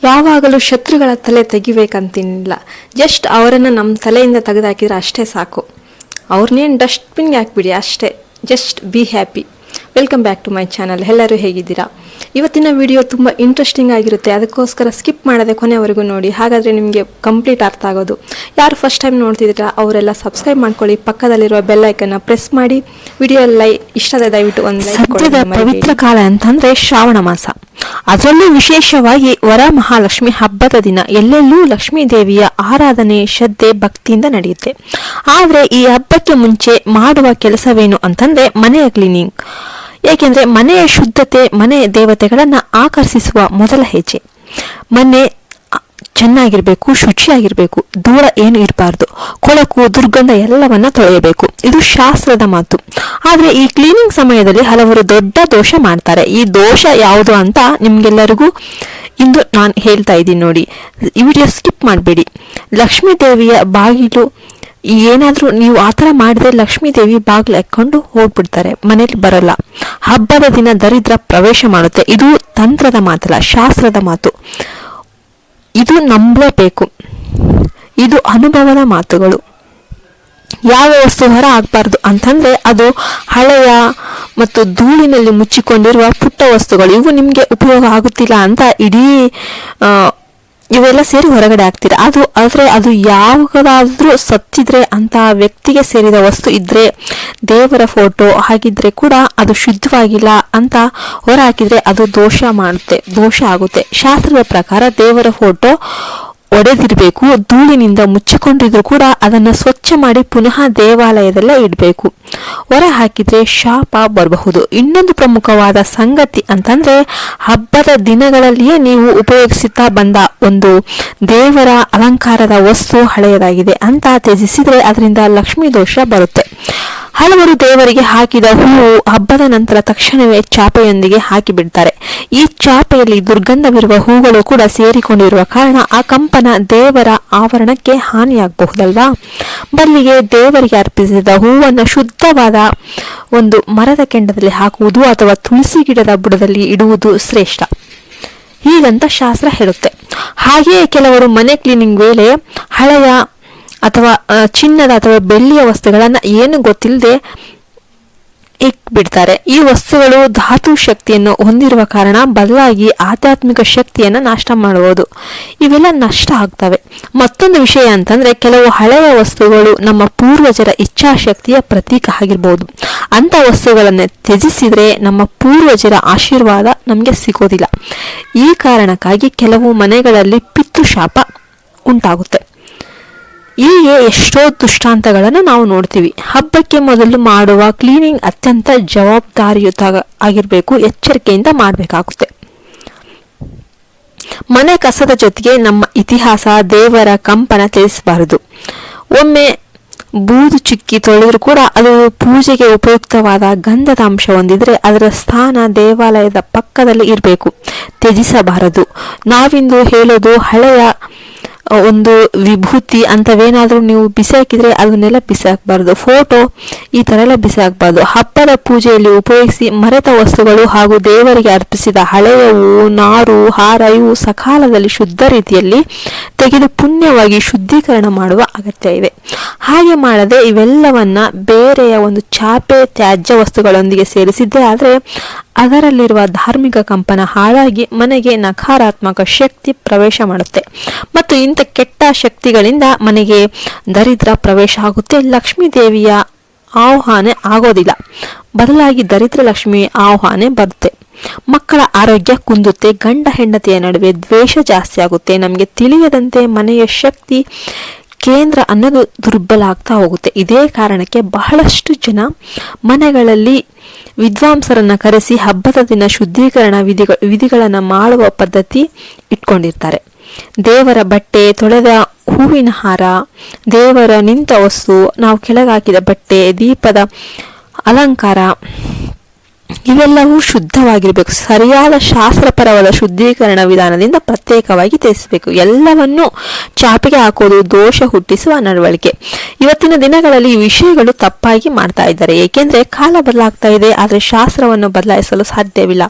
ಯಾವಾಗಲೂ ಶತ್ರುಗಳ ತಲೆ ತೆಗಿಬೇಕಂತೇನಿಲ್ಲ. ಜಸ್ಟ್ ಅವರನ್ನು ನಮ್ಮ ತಲೆಯಿಂದ ತೆಗೆದುಹಾಕಿದ್ರೆ ಅಷ್ಟೇ ಸಾಕು. ಅವ್ರನ್ನೇನು ಡಸ್ಟ್ಬಿನ್ಗೆ ಹಾಕ್ಬಿಡಿ ಅಷ್ಟೇ. Just be happy. Welcome back to my channel. ಎಲ್ಲರೂ ಹೇಗಿದ್ದೀರಾ? ಇವತ್ತಿನ ವಿಡಿಯೋ ತುಂಬ ಇಂಟ್ರೆಸ್ಟಿಂಗ್ ಆಗಿರುತ್ತೆ, ಅದಕ್ಕೋಸ್ಕರ ಸ್ಕಿಪ್ ಮಾಡದೆ ಕೊನೆವರೆಗೂ ನೋಡಿ. ಹಾಗಾದರೆ ನಿಮಗೆ ಕಂಪ್ಲೀಟ್ ಅರ್ಥ ಆಗೋದು. ಯಾರು ಫಸ್ಟ್ ಟೈಮ್ ನೋಡ್ತಿದ್ದೀರಾ ಅವರೆಲ್ಲ ಸಬ್ಸ್ಕ್ರೈಬ್ ಮಾಡ್ಕೊಳ್ಳಿ, ಪಕ್ಕದಲ್ಲಿರುವ ಬೆಲ್ ಐಕನ್ನ ಪ್ರೆಸ್ ಮಾಡಿ. ವಿಡಿಯೋ ಇಷ್ಟದ ದಯವಿಟ್ಟು ಒಂದು ಲೈಕ್ ಕೊಡಿ. ಪವಿತ್ರ ಕಾಲ ಅಂತಂದ್ರೆ ಶ್ರಾವಣ ಮಾಸ, ಅದರಲ್ಲೂ ವಿಶೇಷವಾಗಿ ವರಮಹಾಲಕ್ಷ್ಮಿ ಹಬ್ಬದ ದಿನ ಎಲ್ಲೆಲ್ಲೂ ಲಕ್ಷ್ಮೀ ದೇವಿಯ ಆರಾಧನೆ ಶ್ರದ್ಧೆ ಭಕ್ತಿಯಿಂದ ನಡೆಯುತ್ತೆ. ಆದ್ರೆ ಈ ಹಬ್ಬಕ್ಕೆ ಮುಂಚೆ ಮಾಡುವ ಕೆಲಸವೇನು ಅಂತಂದ್ರೆ ಮನೆಯ ಕ್ಲೀನಿಂಗ್. ಏಕೆಂದ್ರೆ ಮನೆಯ ಶುದ್ಧತೆ ಮನೆ ದೇವತೆಗಳನ್ನ ಆಕರ್ಷಿಸುವ ಮೊದಲ ಹೆಜ್ಜೆ. ಮನೆ ಚೆನ್ನಾಗಿರ್ಬೇಕು, ಶುಚಿಯಾಗಿರ್ಬೇಕು, ಧೂಳ ಏನು ಇರಬಾರ್ದು, ಕೊಳಕು ದುರ್ಗಂಧ ಎಲ್ಲವನ್ನ ತೊಳೆಯಬೇಕು. ಇದು ಶಾಸ್ತ್ರದ ಮಾತು. ಆದ್ರೆ ಈ ಕ್ಲೀನಿಂಗ್ ಸಮಯದಲ್ಲಿ ಹಲವರು ದೊಡ್ಡ ದೋಷ ಮಾಡ್ತಾರೆ. ಈ ದೋಷ ಯಾವುದು ಅಂತ ನಿಮ್ಗೆಲ್ಲರಿಗೂ ಇಂದು ನಾನು ಹೇಳ್ತಾ ಇದ್ದೀನಿ ನೋಡಿ. ಈ ವಿಡಿಯೋ ಸ್ಕಿಪ್ ಮಾಡಬೇಡಿ. ಲಕ್ಷ್ಮೀ ದೇವಿಯ ಬಾಗಿಲು ಏನಾದ್ರೂ ನೀವು ಆತರ ಮಾಡಿದ್ರೆ ಲಕ್ಷ್ಮೀ ದೇವಿ ಬಾಗಿಲು ಹಾಕೊಂಡು ಹೋಗ್ಬಿಡ್ತಾರೆ, ಮನೇಲಿ ಬರಲ್ಲ. ಹಬ್ಬದ ದಿನ ದರಿದ್ರ ಪ್ರವೇಶ ಮಾಡುತ್ತೆ. ಇದು ತಂತ್ರದ ಮಾತಲ್ಲ, ಶಾಸ್ತ್ರದ ಮಾತು. ಇದು ನಂಬಲೇಬೇಕು. ಇದು ಅನುಭವದ ಮಾತುಗಳು. ಯಾವ ವಸ್ತು ಹೊರ ಆಗ್ಬಾರ್ದು ಅಂತಂದ್ರೆ ಅದು ಹಳೆಯ ಮತ್ತು ಧೂಳಿನಲ್ಲಿ ಮುಚ್ಚಿಕೊಂಡಿರುವ ಪುಟ್ಟ ವಸ್ತುಗಳು. ಇವು ನಿಮ್ಗೆ ಉಪಯೋಗ ಆಗುತ್ತಿಲ್ಲ ಅಂತ ಇವೆಲ್ಲ ಸೇರಿ ಹೊರಗಡೆ ಹಾಕ್ತೀರಾ. ಅದು ಯಾವಾಗಾದ್ರೂ ಸತ್ತಿದ್ರೆ ಅಂತ ವ್ಯಕ್ತಿಗೆ ಸೇರಿದ ವಸ್ತು ಇದ್ರೆ, ದೇವರ ಫೋಟೋ ಹಾಗಿದ್ರೆ ಕೂಡ ಅದು ಶುದ್ಧವಾಗಿಲ್ಲ ಅಂತ ಹೊರ ಹಾಕಿದ್ರೆ ಅದು ದೋಷ ಆಗುತ್ತೆ. ಶಾಸ್ತ್ರದ ಪ್ರಕಾರ ದೇವರ ಫೋಟೋ ಒಡೆದಿರ್ಬೇಕು. ಧೂಳಿನಿಂದ ಮುಚ್ಚಿಕೊಂಡಿದ್ರು ಕೂಡ ಅದನ್ನ ಸ್ವಚ್ಛ ಮಾಡಿ ಪುನಃ ದೇವಾಲಯದಲ್ಲೇ ಇಡಬೇಕು. ಹೊರ ಹಾಕಿದ್ರೆ ಶಾಪ ಬರಬಹುದು. ಇನ್ನೊಂದು ಪ್ರಮುಖವಾದ ಸಂಗತಿ ಅಂತಂದ್ರೆ ಹಬ್ಬದ ದಿನಗಳಲ್ಲಿಯೇ ನೀವು ಉಪಯೋಗಿಸುತ್ತಾ ಬಂದ ಒಂದು ದೇವರ ಅಲಂಕಾರದ ವಸ್ತು ಹಳೆಯದಾಗಿದೆ ಅಂತ ತ್ಯಜಿಸಿದ್ರೆ ಅದರಿಂದ ಲಕ್ಷ್ಮೀ ದೋಷ ಬರುತ್ತೆ. ಹಲವರು ದೇವರಿಗೆ ಹಾಕಿದ ಹೂವು ಹಬ್ಬದ ನಂತರ ತಕ್ಷಣವೇ ಚಾಪೆಯೊಂದಿಗೆ ಹಾಕಿ ಬಿಡ್ತಾರೆ. ಈ ಚಾಪೆಯಲ್ಲಿ ದುರ್ಗಂಧವಿರುವ ಹೂಗಳು ಕೂಡ ಸೇರಿಕೊಂಡಿರುವ ಕಾರಣ ಆ ಕಂಪನ ದೇವರ ಆವರಣಕ್ಕೆ ಹಾನಿಯಾಗಬಹುದಲ್ವಾ? ಬದಲಿಗೆ ದೇವರಿಗೆ ಅರ್ಪಿಸಿದ ಹೂವನ್ನು ಶುದ್ಧವಾದ ಒಂದು ಮರದ ಕೆಂಡದಲ್ಲಿ ಹಾಕುವುದು ಅಥವಾ ತುಳಸಿ ಗಿಡದ ಬುಡದಲ್ಲಿ ಇಡುವುದು ಶ್ರೇಷ್ಠ. ಹೀಗಂತ ಶಾಸ್ತ್ರ ಹೇಳುತ್ತೆ. ಹಾಗೆಯೇ ಕೆಲವರು ಮನೆ ಕ್ಲೀನಿಂಗ್ ವೇಳೆ ಹಳೆಯ ಅಥವಾ ಚಿನ್ನದ ಅಥವಾ ಬೆಳ್ಳಿಯ ವಸ್ತುಗಳನ್ನ ಏನು ಗೊತ್ತಿಲ್ಲದೆ ಇಟ್ಬಿಡ್ತಾರೆ. ಈ ವಸ್ತುಗಳು ಧಾತು ಶಕ್ತಿಯನ್ನು ಹೊಂದಿರುವ ಕಾರಣ ಬದಲಾಗಿ ಆಧ್ಯಾತ್ಮಿಕ ಶಕ್ತಿಯನ್ನ ನಾಶ ಮಾಡುವುದು. ಇವೆಲ್ಲ ನಷ್ಟ ಆಗ್ತವೆ. ಮತ್ತೊಂದು ವಿಷಯ ಅಂತಂದ್ರೆ ಕೆಲವು ಹಳೆಯ ವಸ್ತುಗಳು ನಮ್ಮ ಪೂರ್ವಜರ ಇಚ್ಛಾಶಕ್ತಿಯ ಪ್ರತೀಕ ಆಗಿರ್ಬೋದು. ಅಂತ ವಸ್ತುಗಳನ್ನ ತ್ಯಜಿಸಿದ್ರೆ ನಮ್ಮ ಪೂರ್ವಜರ ಆಶೀರ್ವಾದ ನಮ್ಗೆ ಸಿಗೋದಿಲ್ಲ. ಈ ಕಾರಣಕ್ಕಾಗಿ ಕೆಲವು ಮನೆಗಳಲ್ಲಿ ಪಿತೃಶಾಪ ಉಂಟಾಗುತ್ತೆ. ಹೀಗೆ ಎಷ್ಟೋ ದೃಷ್ಟಾಂತಗಳನ್ನು ನಾವು ನೋಡ್ತೀವಿ. ಹಬ್ಬಕ್ಕೆ ಮೊದಲು ಮಾಡುವ ಕ್ಲೀನಿಂಗ್ ಅತ್ಯಂತ ಜವಾಬ್ದಾರಿಯುತ ಆಗಿರ್ಬೇಕು, ಎಚ್ಚರಿಕೆಯಿಂದ ಮಾಡಬೇಕಾಗುತ್ತೆ. ಮನೆ ಕಸದ ಜೊತೆಗೆ ನಮ್ಮ ಇತಿಹಾಸ ದೇವರ ಕಂಪನ ತಿಳಿಸಬಾರದು. ಒಮ್ಮೆ ಬೂದು ಚಿಕ್ಕಿ ತೊಳೆದ್ರು ಕೂಡ ಅದು ಪೂಜೆಗೆ ಉಪಯುಕ್ತವಾದ ಗಂಧದ ಅಂಶ ಹೊಂದಿದ್ರೆ ಅದರ ಸ್ಥಾನ ದೇವಾಲಯದ ಪಕ್ಕದಲ್ಲಿ ಇರಬೇಕು, ತ್ಯಜಿಸಬಾರದು. ನಾವಿಂದು ಹೇಳೋದು ಹಳೆಯ ಒಂದು ವಿಭೂತಿ ಅಂತವೇನಾದ್ರೂ ನೀವು ಬಿಸಾಕಿದ್ರೆ ಅದನ್ನೆಲ್ಲ ಬಿಸಾಕಬಾರ್ದು. ಫೋಟೋ ಈ ತರ ಎಲ್ಲ ಬಿಸಾಕಬಾರ್ದು. ಹಬ್ಬದ ಪೂಜೆಯಲ್ಲಿ ಉಪಯೋಗಿಸಿ ಮರೆತ ವಸ್ತುಗಳು ಹಾಗೂ ದೇವರಿಗೆ ಅರ್ಪಿಸಿದ ಹಳೆಯವು ನಾರು ಹಾರ ಇವು ಸಕಾಲದಲ್ಲಿ ಶುದ್ಧ ರೀತಿಯಲ್ಲಿ ತೆಗೆದು ಪುಣ್ಯವಾಗಿ ಶುದ್ಧೀಕರಣ ಮಾಡುವ ಅಗತ್ಯ ಇದೆ. ಹಾಗೆ ಮಾಡದೆ ಇವೆಲ್ಲವನ್ನ ಬೇರೆಯ ಒಂದು ಚಾಪೆ ತ್ಯಾಜ್ಯ ವಸ್ತುಗಳೊಂದಿಗೆ ಸೇರಿಸಿದ್ದೇ ಆದ್ರೆ ಅದರಲ್ಲಿರುವ ಧಾರ್ಮಿಕ ಕಂಪನ ಹಾಳಾಗಿ ಮನೆಗೆ ನಕಾರಾತ್ಮಕ ಶಕ್ತಿ ಪ್ರವೇಶ ಮಾಡುತ್ತೆ ಮತ್ತು ಇಂಥ ಕೆಟ್ಟ ಶಕ್ತಿಗಳಿಂದ ಮನೆಗೆ ದರಿದ್ರ ಪ್ರವೇಶ ಆಗುತ್ತೆ. ಲಕ್ಷ್ಮೀ ದೇವಿಯ ಆಹ್ವಾನ ಆಗೋದಿಲ್ಲ, ಬದಲಾಗಿ ದರಿದ್ರ ಲಕ್ಷ್ಮಿ ಆಹ್ವಾನ ಬರುತ್ತೆ. ಮಕ್ಕಳ ಆರೋಗ್ಯ ಕುಂದುತ್ತೆ. ಗಂಡ ಹೆಂಡತಿಯ ನಡುವೆ ದ್ವೇಷ ಜಾಸ್ತಿ ಆಗುತ್ತೆ. ನಮಗೆ ತಿಳಿಯದಂತೆ ಮನೆಯ ಶಕ್ತಿ ಕೇಂದ್ರ ಅನ್ನೋದು ದುರ್ಬಲ ಆಗ್ತಾ ಹೋಗುತ್ತೆ. ಇದೇ ಕಾರಣಕ್ಕೆ ಬಹಳಷ್ಟು ಜನ ಮನೆಗಳಲ್ಲಿ ವಿದ್ವಾಂಸರನ್ನ ಕರೆಸಿ ಹಬ್ಬದ ದಿನ ಶುದ್ಧೀಕರಣ ವಿಧಿಗಳನ್ನ ಮಾಡುವ ಪದ್ಧತಿ ಇಟ್ಕೊಂಡಿರ್ತಾರೆ. ದೇವರ ಬಟ್ಟೆ, ತೊಳೆದ ಹೂವಿನ ಹಾರ, ದೇವರ ನಿಂತ ವಸ್ತು, ನಾವು ಕೆಳಗಾಕಿದ ಬಟ್ಟೆ, ದೀಪದ ಅಲಂಕಾರ ಇವೆಲ್ಲವೂ ಶುದ್ಧವಾಗಿರ್ಬೇಕು. ಸರಿಯಾದ ಶಾಸ್ತ್ರಪರವಾದ ಶುದ್ಧೀಕರಣ ವಿಧಾನದಿಂದ ಪ್ರತ್ಯೇಕವಾಗಿ ತಿಳಿಸಬೇಕು. ಎಲ್ಲವನ್ನೂ ಚಾಪೆಗೆ ಹಾಕೋದು ದೋಷ ಹುಟ್ಟಿಸುವ ನಡವಳಿಕೆ. ಇವತ್ತಿನ ದಿನಗಳಲ್ಲಿ ಈ ವಿಷಯಗಳು ತಪ್ಪಾಗಿ ಮಾಡ್ತಾ ಇದ್ದಾರೆ. ಏಕೆಂದ್ರೆ ಕಾಲ ಬದಲಾಗ್ತಾ ಇದೆ, ಆದರೆ ಶಾಸ್ತ್ರವನ್ನು ಬದಲಾಯಿಸಲು ಸಾಧ್ಯವಿಲ್ಲ.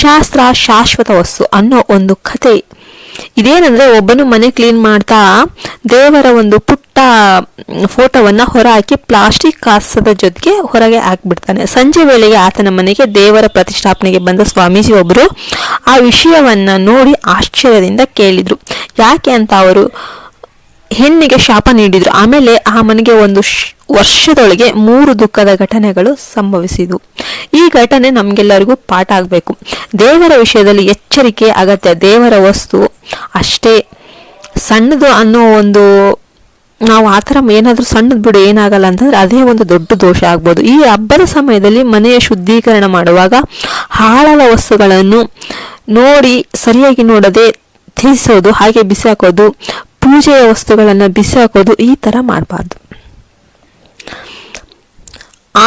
ಶಾಸ್ತ್ರ ಶಾಶ್ವತ ವಸ್ತು ಅನ್ನೋ ಒಂದು ಕಥೆ ಇದೇನಂದ್ರೆ ಒಬ್ಬನು ಮನೆ ಕ್ಲೀನ್ ಮಾಡ್ತಾ ದೇವರ ಒಂದು ಪುಟ್ಟ ಫೋಟೋವನ್ನ ಹೊರ ಹಾಕಿ ಪ್ಲಾಸ್ಟಿಕ್ ಕಾಸದ ಜೊತೆಗೆ ಹೊರಗೆ ಹಾಕ್ಬಿಡ್ತಾನೆ. ಸಂಜೆ ವೇಳೆಗೆ ಆತನ ಮನೆಗೆ ದೇವರ ಪ್ರತಿಷ್ಠಾಪನೆಗೆ ಬಂದ ಸ್ವಾಮೀಜಿ ಒಬ್ರು ಆ ವಿಷಯವನ್ನ ನೋಡಿ ಆಶ್ಚರ್ಯದಿಂದ ಕೇಳಿದ್ರು. ಯಾಕೆ ಅಂತ ಅವರು ಹೆಣ್ಣಿಗೆ ಶಾಪ ನೀಡಿದ್ರು. ಆಮೇಲೆ ಆ ಮನೆಗೆ ಒಂದು ವರ್ಷದೊಳಗೆ 3 ದುಃಖದ ಘಟನೆಗಳು ಸಂಭವಿಸಿದವು. ಈ ಘಟನೆ ನಮ್ಗೆಲ್ಲರಿಗೂ ಪಾಠ ಆಗ್ಬೇಕು. ದೇವರ ವಿಷಯದಲ್ಲಿ ಎಚ್ಚರಿಕೆ ಅಗತ್ಯ. ದೇವರ ವಸ್ತು ಅಷ್ಟೇ ಸಣ್ಣದು ಅನ್ನೋ ಒಂದು, ನಾವು ಆ ಥರ ಏನಾದರೂ ಸಣ್ಣದು ಬಿಡು ಏನಾಗಲ್ಲ ಅಂತಂದ್ರೆ ಅದೇ ಒಂದು ದೊಡ್ಡ ದೋಷ ಆಗ್ಬೋದು. ಈ ಹಬ್ಬದ ಸಮಯದಲ್ಲಿ ಮನೆಯ ಶುದ್ಧೀಕರಣ ಮಾಡುವಾಗ ಹಾಳಾದ ವಸ್ತುಗಳನ್ನು ನೋಡಿ ಸರಿಯಾಗಿ ನೋಡದೆ ತ್ಯಜಿಸೋದು, ಹಾಗೆ ಬಿಸಿ ಹಾಕೋದು, ಪೂಜೆಯ ವಸ್ತುಗಳನ್ನು ಬಿಸಿ ಹಾಕೋದು ಈ ಥರ ಮಾಡಬಾರ್ದು.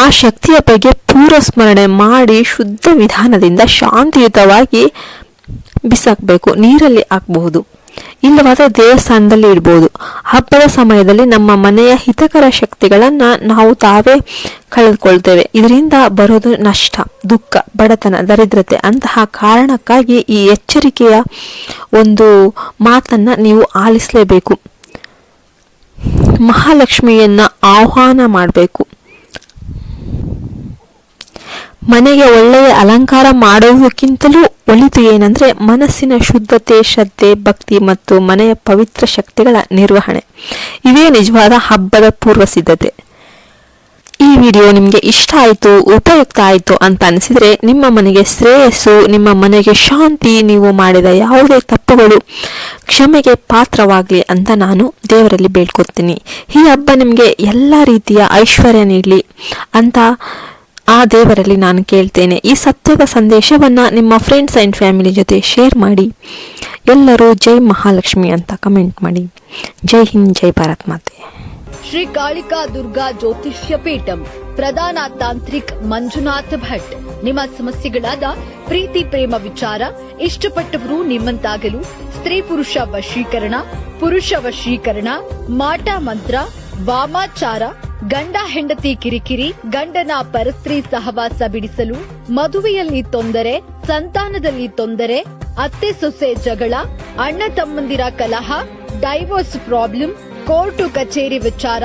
ಆ ಶಕ್ತಿಯ ಬಗ್ಗೆ ಪೂರ್ವ ಸ್ಮರಣೆ ಮಾಡಿ ಶುದ್ಧ ವಿಧಾನದಿಂದ ಶಾಂತಿಯುತವಾಗಿ ಬಿಸಾಕಬೇಕು. ನೀರಲ್ಲಿ ಹಾಕಬಹುದು, ಇಲ್ಲವಾದರೆ ದೇವಸ್ಥಾನದಲ್ಲಿ ಇಡ್ಬೋದು. ಹಬ್ಬದ ಸಮಯದಲ್ಲಿ ನಮ್ಮ ಮನೆಯ ಹಿತಕರ ಶಕ್ತಿಗಳನ್ನ ನಾವು ತಾವೇ ಕಳೆದುಕೊಳ್ತೇವೆ. ಇದರಿಂದ ಬರೋದು ನಷ್ಟ, ದುಃಖ, ಬಡತನ, ದರಿದ್ರತೆ. ಅಂತಹ ಕಾರಣಕ್ಕಾಗಿ ಈ ಎಚ್ಚರಿಕೆಯ ಒಂದು ಮಾತನ್ನ ನೀವು ಆಲಿಸಲೇಬೇಕು. ಮಹಾಲಕ್ಷ್ಮಿಯನ್ನ ಆಹ್ವಾನ ಮಾಡಬೇಕು. ಮನೆಗೆ ಒಳ್ಳೆಯ ಅಲಂಕಾರ ಮಾಡುವುದಕ್ಕಿಂತಲೂ ಒಳಿತು ಏನಂದ್ರೆ ಮನಸ್ಸಿನ ಶುದ್ಧತೆ, ಶ್ರದ್ಧೆ, ಭಕ್ತಿ ಮತ್ತು ಮನೆಯ ಪವಿತ್ರ ಶಕ್ತಿಗಳ ನಿರ್ವಹಣೆ. ಇವೇ ನಿಜವಾದ ಹಬ್ಬದ ಪೂರ್ವ ಸಿದ್ಧತೆ. ಈ ವಿಡಿಯೋ ನಿಮಗೆ ಇಷ್ಟ ಆಯಿತು, ಉಪಯುಕ್ತ ಆಯಿತು ಅಂತ ಅನಿಸಿದ್ರೆ ನಿಮ್ಮ ಮನೆಗೆ ಶ್ರೇಯಸ್ಸು, ನಿಮ್ಮ ಮನೆಗೆ ಶಾಂತಿ, ನೀವು ಮಾಡಿದ ಯಾವುದೇ ತಪ್ಪುಗಳು ಕ್ಷಮೆಗೆ ಪಾತ್ರವಾಗಲಿ ಅಂತ ನಾನು ದೇವರಲ್ಲಿ ಬೇಡ್ಕೊತೀನಿ. ಈ ಹಬ್ಬ ನಿಮಗೆ ಎಲ್ಲ ರೀತಿಯ ಐಶ್ವರ್ಯ ನೀಡಲಿ ಅಂತ ಆ ದೇವರಲ್ಲಿ ನಾನು ಕೇಳ್ತೇನೆ. ಈ ಸತ್ಯದ ಸಂದೇಶವನ್ನ ನಿಮ್ಮ ಫ್ರೆಂಡ್ಸ್ ಅಂಡ್ ಫ್ಯಾಮಿಲಿ ಜೊತೆ ಶೇರ್ ಮಾಡಿ. ಎಲ್ಲರೂ ಜೈ ಮಹಾಲಕ್ಷ್ಮಿ ಅಂತ ಕಮೆಂಟ್ ಮಾಡಿ. ಜೈ ಹಿಂದ್, ಜೈ ಭಾರತ್ ಮಾತೆ. ಶ್ರೀ ಕಾಳಿಕಾ ದುರ್ಗಾ ಜ್ಯೋತಿಷ್ಯ ಪೀಠಂ ಪ್ರಧಾನ ತಾಂತ್ರಿಕ್ ಮಂಜುನಾಥ್ ಭಟ್. ನಿಮ್ಮ ಸಮಸ್ಯೆಗಳಾದ ಪ್ರೀತಿ ಪ್ರೇಮ ವಿಚಾರ, ಇಷ್ಟಪಟ್ಟವರು ನಿಮ್ಮಂತಾಗಲು, ಸ್ತ್ರೀ ಪುರುಷ ವಶೀಕರಣ, ಪುರುಷ ವಶೀಕರಣ, ಮಾಟ ಮಂತ್ರ, ವಾಮಾಚಾರ, ಗಂಡ ಹೆಂಡತಿ ಕಿರಿಕಿರಿ, ಗಂಡನ ಪರಸ್ತ್ರೀ ಸಹವಾಸ ಬಿಡಿಸಲು, ಮದುವೆಯಲ್ಲಿ ತೊಂದರೆ, ಸಂತಾನದಲ್ಲಿ ತೊಂದರೆ, ಅತ್ತೆ ಸೊಸೆ ಜಗಳ, ಅಣ್ಣ ತಮ್ಮಂದಿರ ಕಲಹ, ಡೈವೋರ್ಸ್ ಪ್ರಾಬ್ಲಮ್, ಕೋರ್ಟು ಕಚೇರಿ ವಿಚಾರ,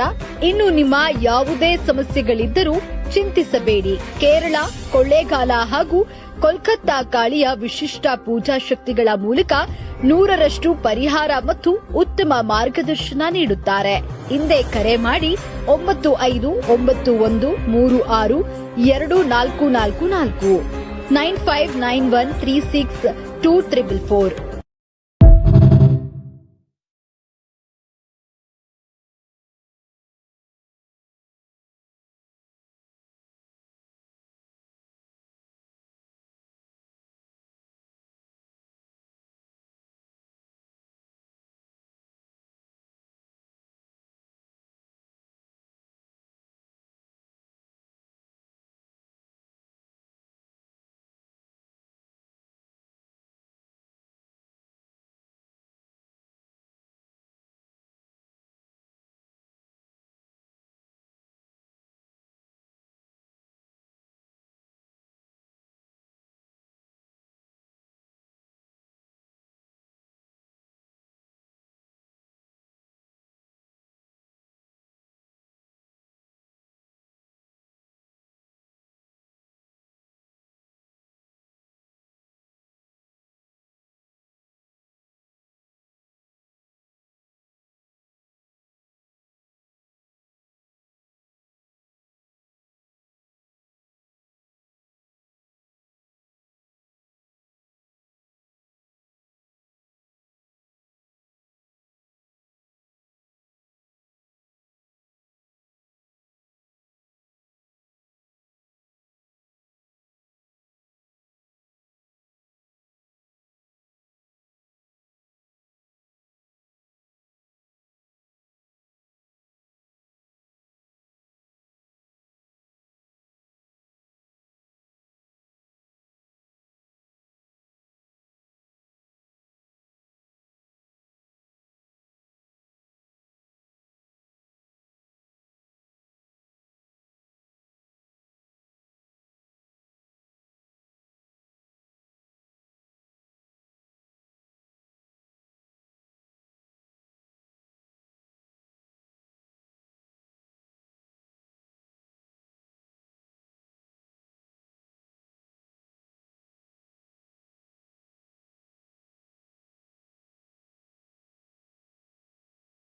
ಇನ್ನು ನಿಮ್ಮ ಯಾವುದೇ ಸಮಸ್ಯೆಗಳಿದ್ದರೂ ಚಿಂತಿಸಬೇಡಿ. ಕೇರಳ, ಕೊಳ್ಳೇಗಾಲ ಹಾಗೂ ಕೋಲ್ಕತ್ತಾ ಕಾಳಿಯ ವಿಶಿಷ್ಟ ಪೂಜಾ ಶಕ್ತಿಗಳ ಮೂಲಕ 100ರಷ್ಟು ಪರಿಹಾರ ಮತ್ತು ಉತ್ತಮ ಮಾರ್ಗದರ್ಶನ ನೀಡುತ್ತಾರೆ. ಹಿಂದೆ ಕರೆ ಮಾಡಿ 9591362444 9591362444